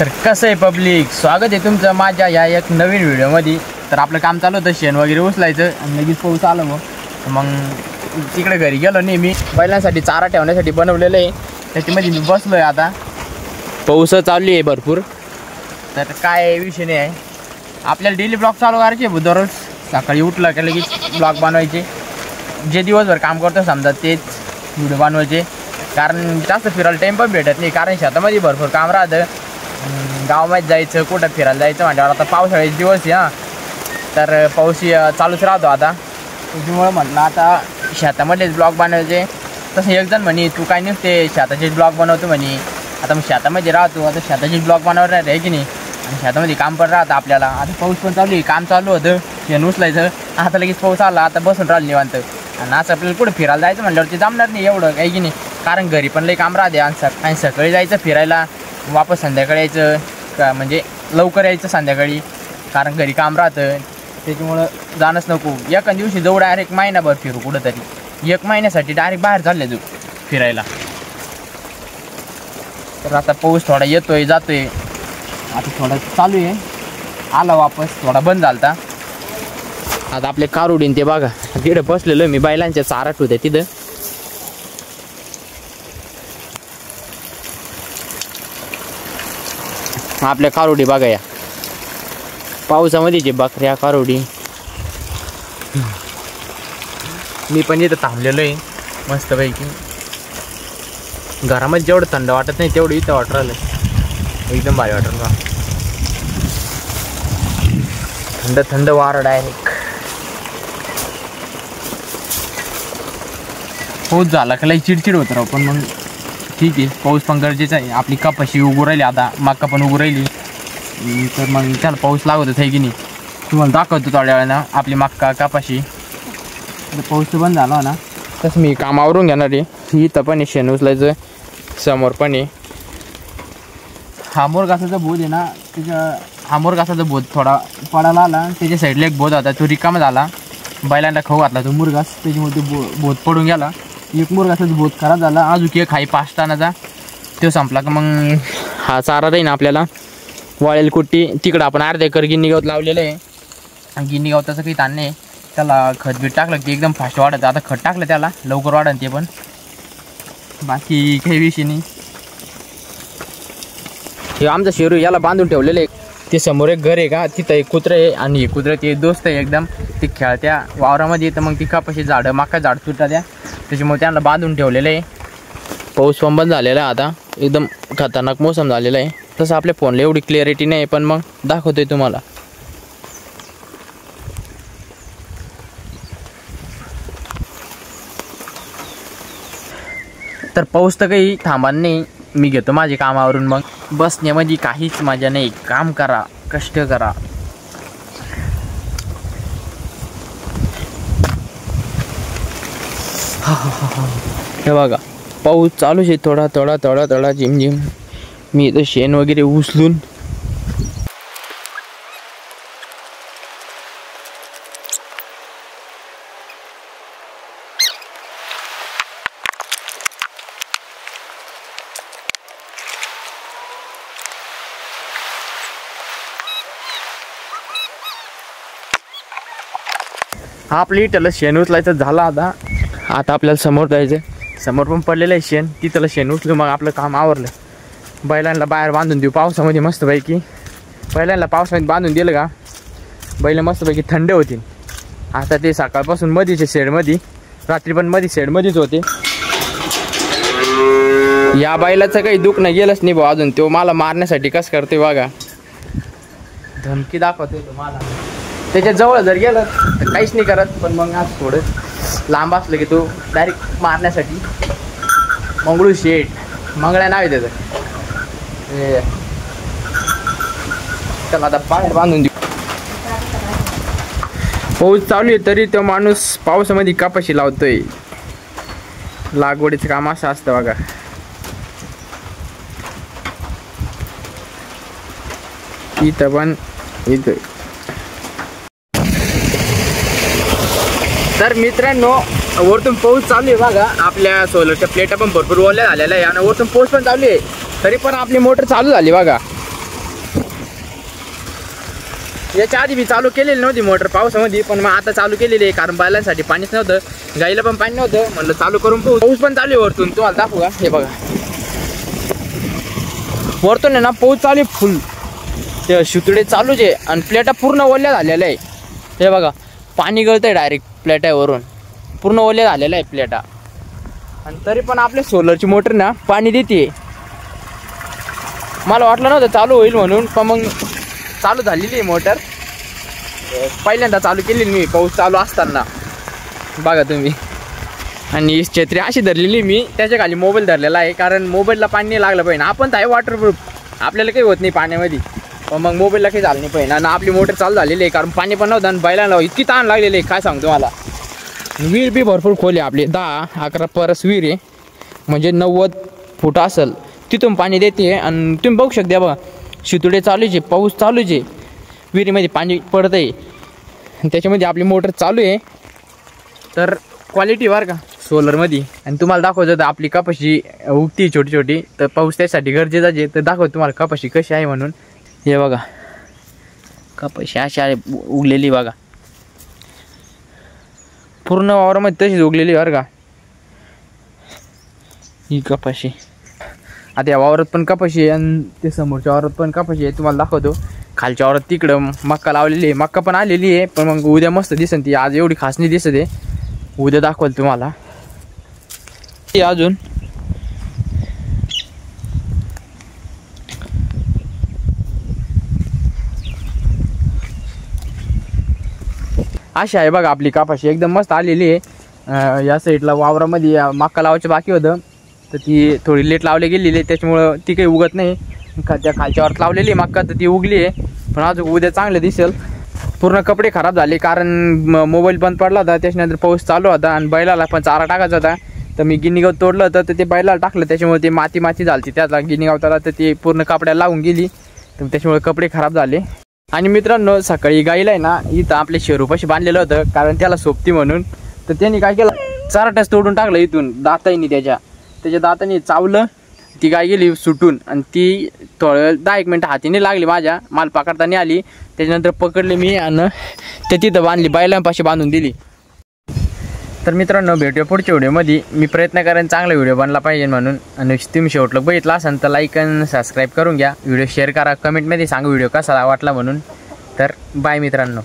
तर कसं आहे पब्लिक, स्वागत आहे तुमचं माझ्या या एक नवीन व्हिडिओमध्ये। तर आपलं काम चालू होतं शेण वगैरे उचलायचं आणि लगेच पाऊस आला। मग तिकडे घरी गेलो नाही, मी बैलांसाठी चारा ठेवण्यासाठी बनवलेलं आहे, त्याच्यामध्ये मी बसलो आहे। आता पाऊस चालू आहे भरपूर। तर काय विषय नाही आहे, आपल्याला डेली ब्लॉग चालू करायचे। दररोज सकाळी उठलं की लगेच ब्लॉग बनवायचे, जे दिवसभर काम करतो समजा तेच व्हिडिओ बनवायचे। कारण जास्त फिरायला टाईम पण भेटत नाही, कारण शेतामध्ये भरपूर काम राहतं। गावामध्ये जायचं, कुठं फिरायला जायचं म्हटल्यावर आता पावसाळ्याचे दिवस आहे ना, तर पाऊस चालूच राहतो आता। त्याच्यामुळं म्हटलं आता शेतामध्येच ब्लॉग बनवायचे। तसं एक जण म्हणे तू काय नुसते शेताचेच ब्लॉग बनवतो म्हणे, आता मग शेतामध्ये राहतो, आता शेताचेच ब्लॉग बनवणार आहे की नाही, आणि शेतामध्ये काम पण राहतं आपल्याला। आता पाऊस पण चालू आहे, काम चालू होतं शेण उचलायचं, आता लगेच पाऊस आला, आता बसून राहिलं निवांत। आणि असं आपल्याला कुठं फिरायला जायचं म्हटल्यावर ते जमणार नाही एवढं काही की नाही, कारण घरी पण लई काम राहते। आणि सकाळी जायचं फिरायला, वापस संध्याकाळी यायचं का, म्हणजे लवकर यायचं संध्याकाळी, कारण घरी काम राहतं। त्याच्यामुळं जाणंच नको। एका दिवशी जाऊ डायरेक्ट महिनाभर फिरू कुठंतरी, एक महिन्यासाठी डायरेक्ट बाहेर चालले जाऊ फिरायला। तर आता पाऊस थोडा येतोय जातोय, आता थोडा चालू आहे, आला वापस, थोडा बंद झालता। आता आपले कारुडीन ते बघा, तिथं बसलेलं मी, बैलांच्या चारा ठेवते तिथं। आपल्या कारोडी बघा, या पावसामध्ये बकऱ्या कारोडी। मी पण इथं थांबलेलो आहे मस्तपैकी, घरामध्ये जेवढं थंड वाटत नाही तेवढं इथं वाटत राहिलं, एकदम भारी वाटत बा, थंड थंड वारं डायरेक्ट। पाऊस झाला का लई चिडचिड होतं राव, पण मग ठीक आहे, पाऊस पण गरजेचा आहे। आपली कपाशी उगू राहिली, आता मका पण उगू राहिली, तर मग त्याला पाऊस लागतच आहे की नाही। तुम्हाला दाखवतो थोड्या वेळानं आपली मका कपाशी। पाऊस बंद झाला ना, तसं मी कामावरून घेणार आहे। इथं पण शेण उचलायचं, समोर पण आहे। हा मोरगासाचा बोध आहे ना, त्याच्या हा मोरगासाचा बोध थोडा पडायला आला, त्याच्या साईडला एक बोध होता तो रिकामा झाला, बैलांना खाऊ घातला तो मुरगास, त्याच्यामुळे तो बोध पडून गेला। एक मुरगासाचा बोध खराब झाला, अजून एक हाई 5 टनाचा, तो संपला का मग हा चारा राहील आपल्याला। वाळेल कुट्टी तिकडं आपण अर्धा एकर गिन्नी गवत लावलेलं आहे, गिन्नी गवताचं काही ताण नाही, त्याला खत बीट टाकलं की एकदम फास्ट वाढतं। आता खत टाकलं त्याला लवकर वाढन ते पण, बाकी काही विषय नाही। हे आमचं शेरू याला बांधून ठेवलेलं आहे, ते समोर एक घर आहे का, तिथं एक कुत्रं आहे, आणि हे कुत्रं ते दोस्त आहे एकदम, ते खेळत्या वावरामध्ये, तर मग ती कपाशी झाडं मका झाड तुटतात त्या, त्याच्यामुळे त्यांना बांधून ठेवलेलं आहे। पाऊस पण बंद झालेला आहे, आता एकदम खतरनाक मोसम झालेला आहे। तसं आपल्या फोनला एवढी क्लिअरिटी नाही, पण मग दाखवतोय तुम्हाला। तर पाऊस तर काही थांबणार नाही, मी घेतो माझे कामावरून। मग बसण्यामध्ये काहीच मजा नाही, काम करा, कष्ट करा। हे बघा पाऊस चालूच आहे, थोडा थोडा थोडा थोडा झिम झिम। मी इथं शेण वगैरे उचलून हा आपल्या इथलं शेण उचलायचं झालं। आता आपल्याला समोर जायचं, समोर पण पडलेलं आहे शेण, तिथलं शेण उचलू, मग आपलं काम आवरलं। बैलांना बाहेर बांधून देऊ पावसामध्ये मस्तपैकी। बैलांना पावसामध्ये बांधून दिलं का बैल मस्तपैकी थंड होतील। आता ते सकाळपासून मधीचे शेडमध्ये, रात्री पण मध्ये शेडमध्येच होते। या बैलाचं काही दुःख नाही गेलंच नाही भाऊ अजून, तो मला मारण्यासाठी कसं करते बघा, धमकी दाखवतोय तुम्हाला। त्याच्या जवळ जर गेलं तर काहीच नाही करत, पण मग आज थोडं लांब असलं की तो डायरेक्ट मारण्यासाठी। मंगळू शेठ, मंगळ्या नाव आहे त्याचं, त्याला आता बाहेर बांधून देऊ। पाऊस चालू आहे तरी तो माणूस पावसामध्ये कपाशी लावतोय, लागवडीचं काम असं असतं बघा। इथं पण इथं तर मित्रांनो, वरतून पाऊस चालू आहे बघा, आपल्या सोलरच्या प्लेटा पण भरपूर ओल्या झालेल्या आहे आणि वरतून पाऊस पण चालू आहे, तरी पण आपली मोटर चालू झाली बघा। याच्या आधी मी चालू केलेली नव्हती मोटर पावसामध्ये, पण मग आता चालू केलेली आहे कारण बैलांसाठी पाणीच नव्हतं, गाईला पण पाणी नव्हतं. म्हणलं चालू करून पाऊस पण चालू आहे वरतून. तुम्हाला दाखवू का? हे बघा वरतून आहे ना पाऊस चालू आहे फुल. ते शितुडे चालूच आहे आणि प्लेटा पूर्ण ओल्या झालेल्या आहे. हे बघा पाणी गळतंय डायरेक्ट प्लेटावरून, पूर्ण ओल्या झालेल्या आहे प्लेटा. आणि तरी पण आपल्या सोलरची मोटर ना पाणी देते. मला वाटलं नव्हतं चालू होईल म्हणून, पण मग चालू झालेली आहे मोटर. पहिल्यांदा चालू केलेली मी पाऊस चालू असताना, बघा तुम्ही. आणि छत्री अशी धरलेली मी, त्याच्या खाली मोबाईल धरलेला आहे कारण मोबाईलला पाणी नाही लागलं पाहिजे. आपण तर आहे वॉटरप्रूफ, आपल्याला काही होत नाही पाण्यामध्ये, पण मग मोबाईलला काही झालं नाही पाहिजे. आणि आपली मोटर चालू झालेली आहे कारण पाणी पण नव्हतं आणि बैलांना इतकी ताण लागलेली आहे काय सांगतो मला. विहीर बी भरपूर खोल आहे आपली, 10-11 परस विहीर आहे, म्हणजे 90 फूट असेल. तिथून पाणी देते आणि तुम्ही बघू शकता बघा शितुडे चालूच आहे, पाऊस चालूच आहे, विहिरीमध्ये पाणी पडतं आहे, त्याच्यामध्ये आपली मोटर चालू आहे. तर क्वालिटी बरं का सोलरमध्ये. आणि तुम्हाला दाखवतो तर आपली कपाशी उगती छोटी छोटी, तर पाऊस त्यासाठी गरजेचं आहे. तर दाखवतो तुम्हाला कपाशी कशी आहे म्हणून. हे बघा कपाशी अशी आहे उगलेली बघा, पूर्ण वावरामध्ये तशीच उगलेली बरं का ही कपाशी. आता या वावरात पण कपाशी आहे आणि ते समोरच्या वावरात पण कपाशी आहे. तुम्हाला दाखवतो खालच्या वावरात तिकडं मक्का लावलेली आहे, मक्का पण आलेली आहे, पण मग उद्या मस्त दिसन ती. आज एवढी खास नाही दिसत आहे, उद्या दाखवाल तुम्हाला. अजून अशी आहे बघा आपली कपाशी, एकदम मस्त आलेली आहे. या साईडला वावरामध्ये मक्का लावायचं बाकी होतं, तर ती थोडी लेट लावली गेलेली आहे, त्याच्यामुळं ती काही उगत नाही. त्या खालच्यावर लावलेली मक्का तर ती उगली आहे, पण अजून उद्या चांगलं दिसेल. पूर्ण कपडे खराब झाले कारण मोबाईल बंद पडला होता, त्याच्यानंतर पाऊस चालू होता आणि बैलाला पण चारा टाकायचा होता. तर मी गिनी गवत तोडलं होतं, तर ते बैलाला टाकलं, त्याच्यामुळे ते माती झाली त्याला गिनी गवताला, तर ते पूर्ण कपड्याला लागून गेली, तर त्याच्यामुळे कपडे खराब झाले. आणि मित्रांनो सकाळी गाईला आहे ना इथं आपल्या शेरूपाशी बांधलेलं होतं कारण त्याला सोबती म्हणून. तर त्यांनी काय केलं, चाराटाच तोडून टाकलं इथून दातांनी, त्याच्या दातांनी चावलं, ती गाय गेली सुटून. आणि ती थोडं 10-1 मिनटं हातीने लागली, माझ्या माल पकडताना आली. त्याच्यानंतर पकडली मी आणि ते तिथं बांधली, बैलांपाशी बांधून दिली. तर मित्रांनो भेटूया पुढच्या व्हिडिओमध्ये. मी प्रयत्न करेन चांगला व्हिडिओ बनला पाहिजे म्हणून. आणि तुम्ही शेवटलं बघितला असाल तर लाईक आणि सबस्क्राईब करून घ्या, व्हिडिओ शेअर करा, कमेंटमध्ये सांगा व्हिडिओ कसा वाटला म्हणून. तर बाय मित्रांनो.